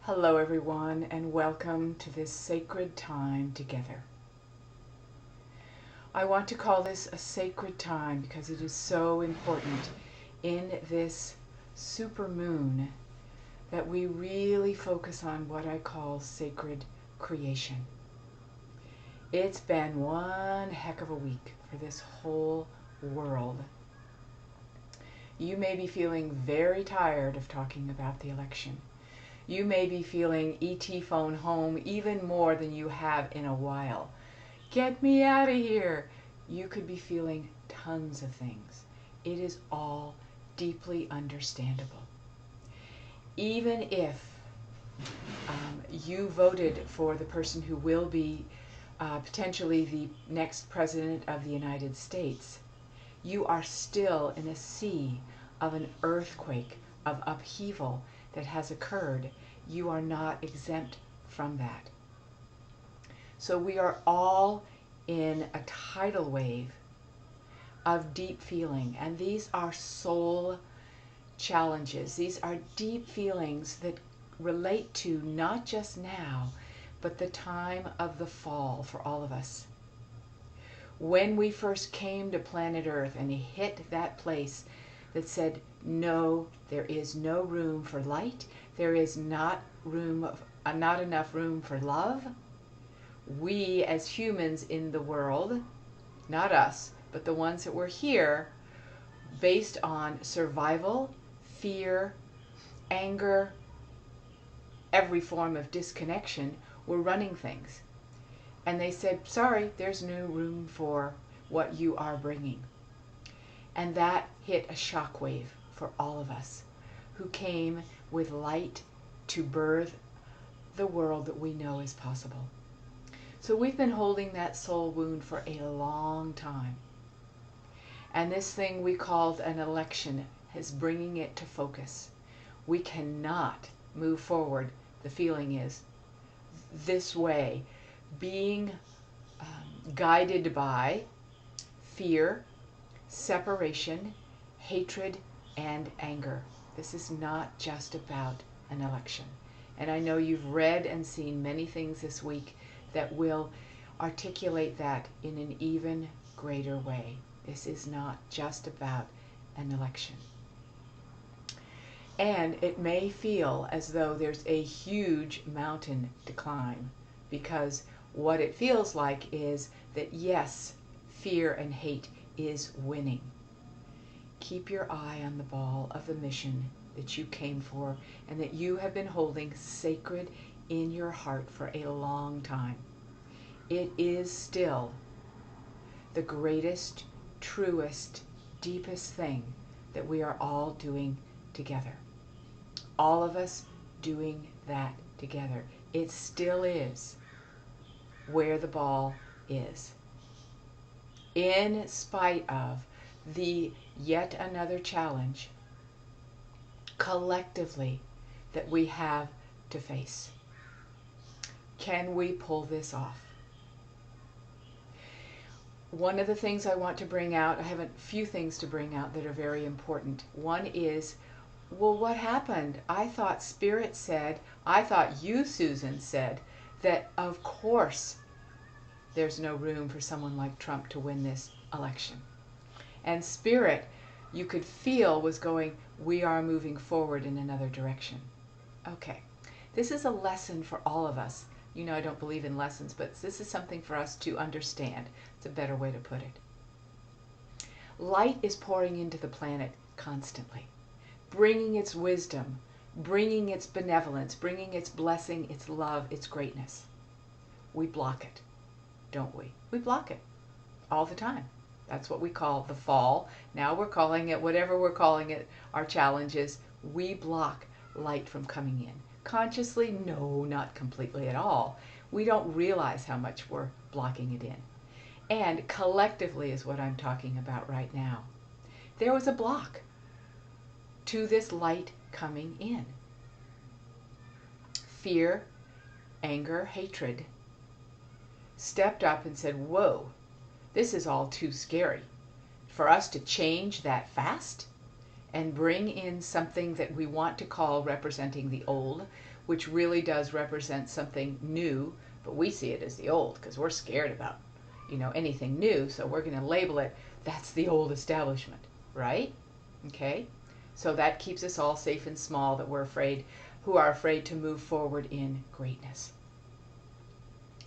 Hello everyone, and welcome to this sacred time together. I want to call this a sacred time because it is so important in this super moon that we really focus on what I call sacred creation. It's been one heck of a week for this whole world. You may be feeling very tired of talking about the election. You may be feeling ET phone home even more than you have in a while. Get me out of here. You could be feeling tons of things. It is all deeply understandable. Even if you voted for the person who will be potentially the next president of the United States, you are still in a sea of an earthquake, of upheaval that has occurred. You are not exempt from that. So we are all in a tidal wave of deep feeling, and these are soul challenges. These are deep feelings that relate to not just now, but the time of the fall for all of us. When we first came to planet Earth and hit that place that said, no, there is no room for light, there is not enough room for love, we as humans in the world, not us, but the ones that were here, based on survival, fear, anger, every form of disconnection, were running things. And they said, sorry, there's no room for what you are bringing. And that hit a shockwave for all of us who came with light to birth the world that we know is possible. So we've been holding that soul wound for a long time. And this thing we called an election is bringing it to focus. We cannot move forward, the feeling is, this way, being guided by fear, separation, hatred, and anger. This is not just about an election. And I know you've read and seen many things this week that will articulate that in an even greater way. This is not just about an election. And it may feel as though there's a huge mountain to climb, because what it feels like is that yes, fear and hate is winning. Keep your eye on the ball of the mission that you came for and that you have been holding sacred in your heart for a long time. It is still the greatest, truest, deepest thing that we are all doing together. All of us doing that together. It still is where the ball is. In spite of the yet another challenge collectively that we have to face. Can we pull this off? One of the things I want to bring out, I have a few things to bring out that are very important. One is, well, what happened? I thought Spirit said, I thought you, Susan, said that of course there's no room for someone like Trump to win this election. And Spirit, you could feel, was going, we are moving forward in another direction. Okay, this is a lesson for all of us. You know I don't believe in lessons, but this is something for us to understand. It's a better way to put it. Light is pouring into the planet constantly, bringing its wisdom, bringing its benevolence, bringing its blessing, its love, its greatness. We block it, don't we? We block it all the time. That's what we call the fall. Now we're calling it whatever we're calling it, our challenges. We block light from coming in. Consciously, no, not completely at all. We don't realize how much we're blocking it in. And collectively is what I'm talking about right now. There was a block to this light coming in. Fear, anger, hatred stepped up and said, whoa, this is all too scary for us to change that fast and bring in something that we want to call representing the old, which really does represent something new, but we see it as the old because we're scared about, anything new, so we're going to label it, that's the old establishment, right? Okay? So that keeps us all safe and small, that who are afraid to move forward in greatness.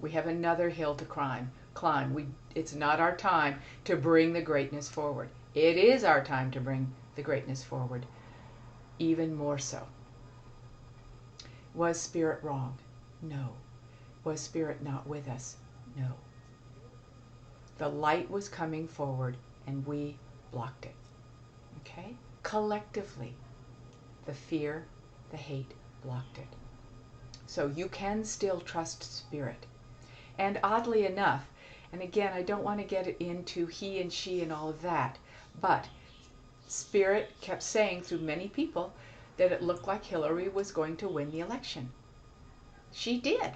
We have another hill to climb. It's not our time to bring the greatness forward. It is our time to bring the greatness forward, even more so. Was Spirit wrong? No. Was Spirit not with us? No. The light was coming forward and we blocked it. Okay? Collectively, the fear, the hate blocked it. So you can still trust Spirit. And oddly enough, and again, I don't want to get into he and she and all of that, but Spirit kept saying through many people that it looked like Hillary was going to win the election. She did.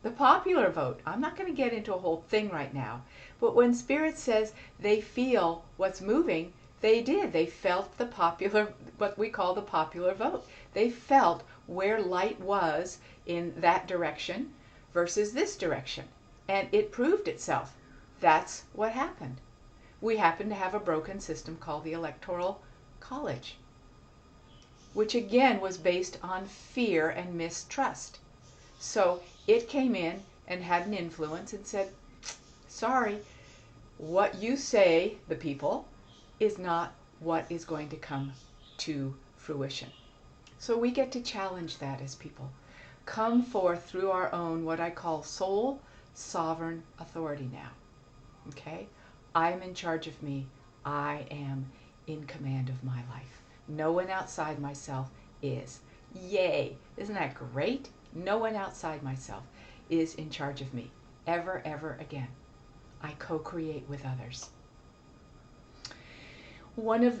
The popular vote, I'm not going to get into a whole thing right now, but when Spirit says they feel what's moving, they did. They felt the popular, what we call the popular vote. They felt where light was in that direction versus this direction. And it proved itself. That's what happened. We happen to have a broken system called the Electoral College, which again was based on fear and mistrust. So it came in and had an influence and said, sorry, what you say, the people, is not what is going to come to fruition. So we get to challenge that as people. Come forth through our own, what I call soul sovereign authority now. Okay? I am in charge of me. I am in command of my life. No one outside myself is. Yay! Isn't that great? No one outside myself is in charge of me. Ever, ever again. I co-create with others.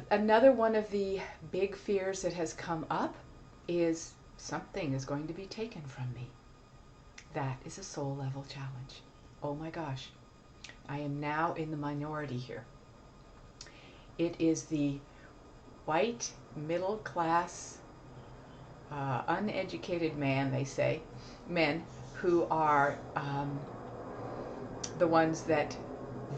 Another one of the big fears that has come up is something is going to be taken from me. That is a soul level challenge. Oh my gosh. I am now in the minority here. It is the white, middle class, uneducated man, they say, men who are the ones that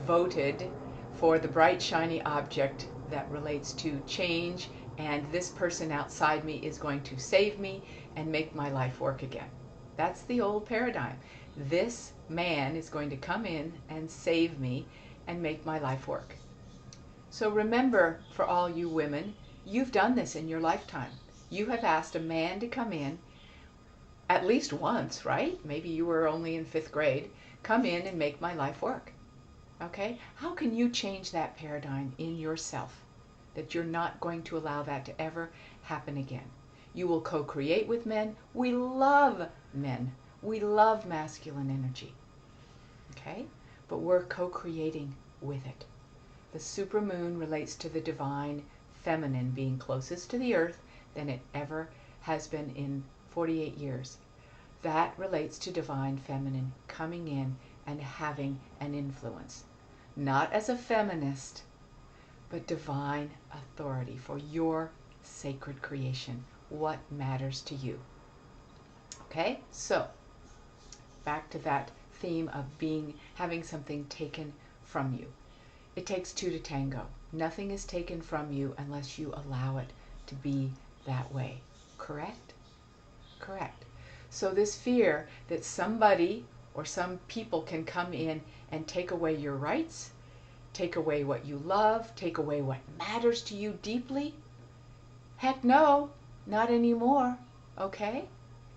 voted for the bright, shiny object that relates to change, and this person outside me is going to save me and make my life work again. That's the old paradigm. This man is going to come in and save me and make my life work. So remember, for all you women, you've done this in your lifetime. You have asked a man to come in at least once, right? Maybe you were only in 5th grade. Come in and make my life work. Okay? How can you change that paradigm in yourself, that you're not going to allow that to ever happen again? You will co-create with men. We love men. We love masculine energy. Okay? But we're co-creating with it. The supermoon relates to the divine feminine being closest to the earth than it ever has been in 48 years. That relates to divine feminine coming in and having an influence. Not as a feminist, but divine authority for your sacred creation. What matters to you? Okay, so back to that theme of having something taken from you. It takes two to tango. Nothing is taken from you unless you allow it to be that way. Correct? Correct. So this fear that somebody or some people can come in and take away your rights, take away what you love, take away what matters to you deeply, heck no, not anymore. Okay?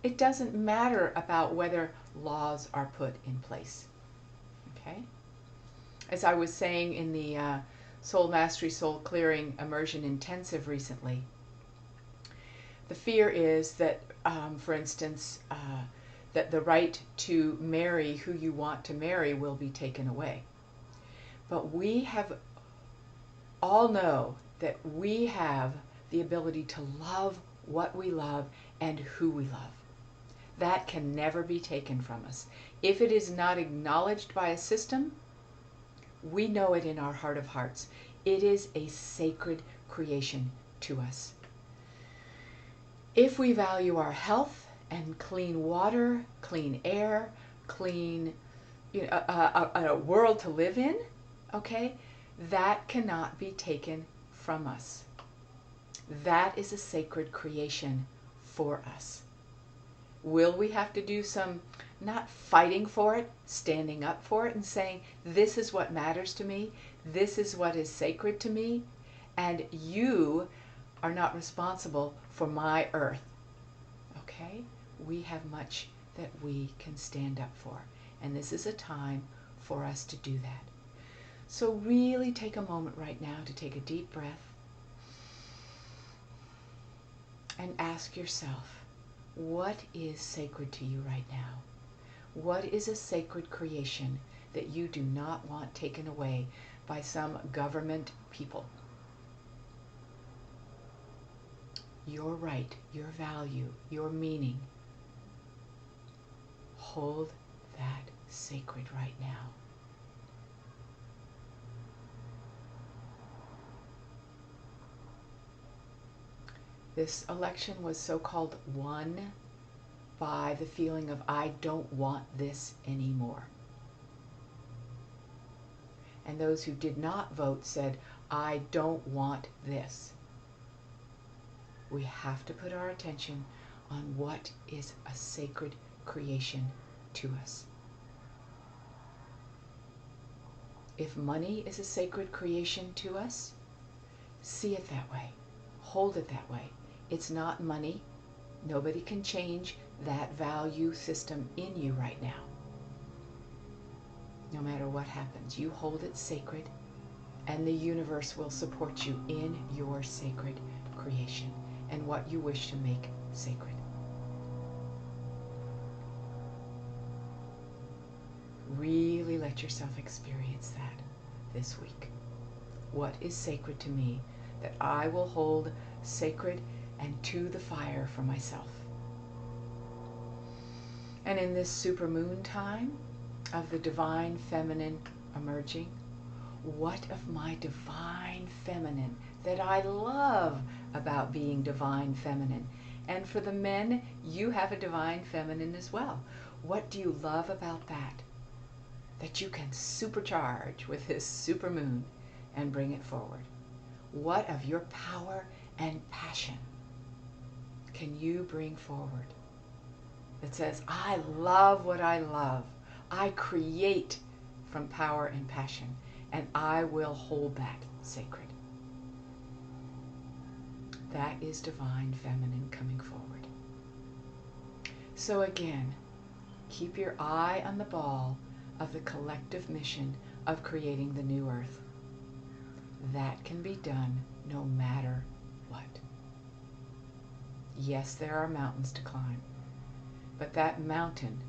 It doesn't matter about whether laws are put in place. Okay? As I was saying in the Soul Mastery, Soul Clearing Immersion Intensive recently, the fear is that, for instance, that the right to marry who you want to marry will be taken away. But we all know that we have the ability to love what we love and who we love. That can never be taken from us. If it is not acknowledged by a system, we know it in our heart of hearts. It is a sacred creation to us. If we value our health and clean water, clean air, clean, a world to live in, okay, that cannot be taken from us. That is a sacred creation for us. Will we have to do some, not fighting for it, standing up for it and saying, this is what matters to me, this is what is sacred to me, and you are not responsible for my earth. Okay? We have much that we can stand up for, and this is a time for us to do that. So really take a moment right now to take a deep breath and ask yourself, what is sacred to you right now? What is a sacred creation that you do not want taken away by some government people? Your right, your value, your meaning. Hold that sacred right now. This election was so-called won by the feeling of, I don't want this anymore. And those who did not vote said, I don't want this. We have to put our attention on what is a sacred creation to us. If money is a sacred creation to us, see it that way. Hold it that way. It's not money. Nobody can change that value system in you right now. No matter what happens, you hold it sacred, and the universe will support you in your sacred creation and what you wish to make sacred. Really let yourself experience that this week. What is sacred to me that I will hold sacred and to the fire for myself? And in this supermoon time of the divine feminine emerging, what of my divine feminine that I love about being divine feminine? And for the men, you have a divine feminine as well. What do you love about that? That you can supercharge with this supermoon and bring it forward. What of your power and passion can you bring forward that says, I love what I love. I create from power and passion, and I will hold that sacred. That is divine feminine coming forward. So again, keep your eye on the ball of the collective mission of creating the new earth. That can be done no matter what. Yes, there are mountains to climb, but that mountain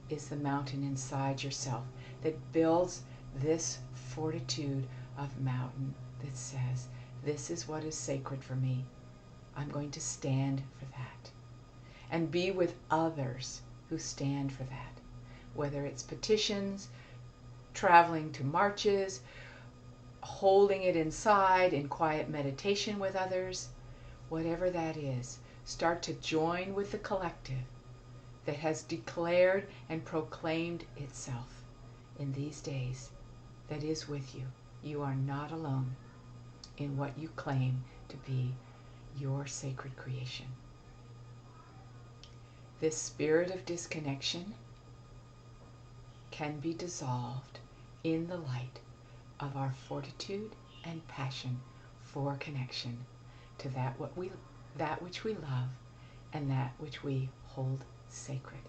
is the mountain inside yourself that builds this fortitude of mountain that says, this is what is sacred for me. I'm going to stand for that. And be with others who stand for that. Whether it's petitions, traveling to marches, holding it inside in quiet meditation with others, whatever that is, start to join with the collective that has declared and proclaimed itself in these days, that is with you. You are not alone in what you claim to be your sacred creation. This spirit of disconnection can be dissolved in the light of our fortitude and passion for connection to that which we love and that which we hold sacred.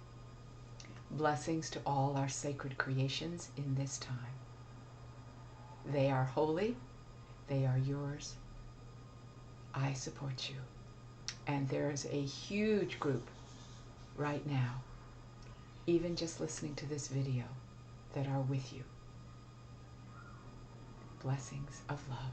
Blessings to all our sacred creations in this time. They are holy. They are yours. I support you. And there's a huge group right now, even just listening to this video, that are with you. Blessings of love.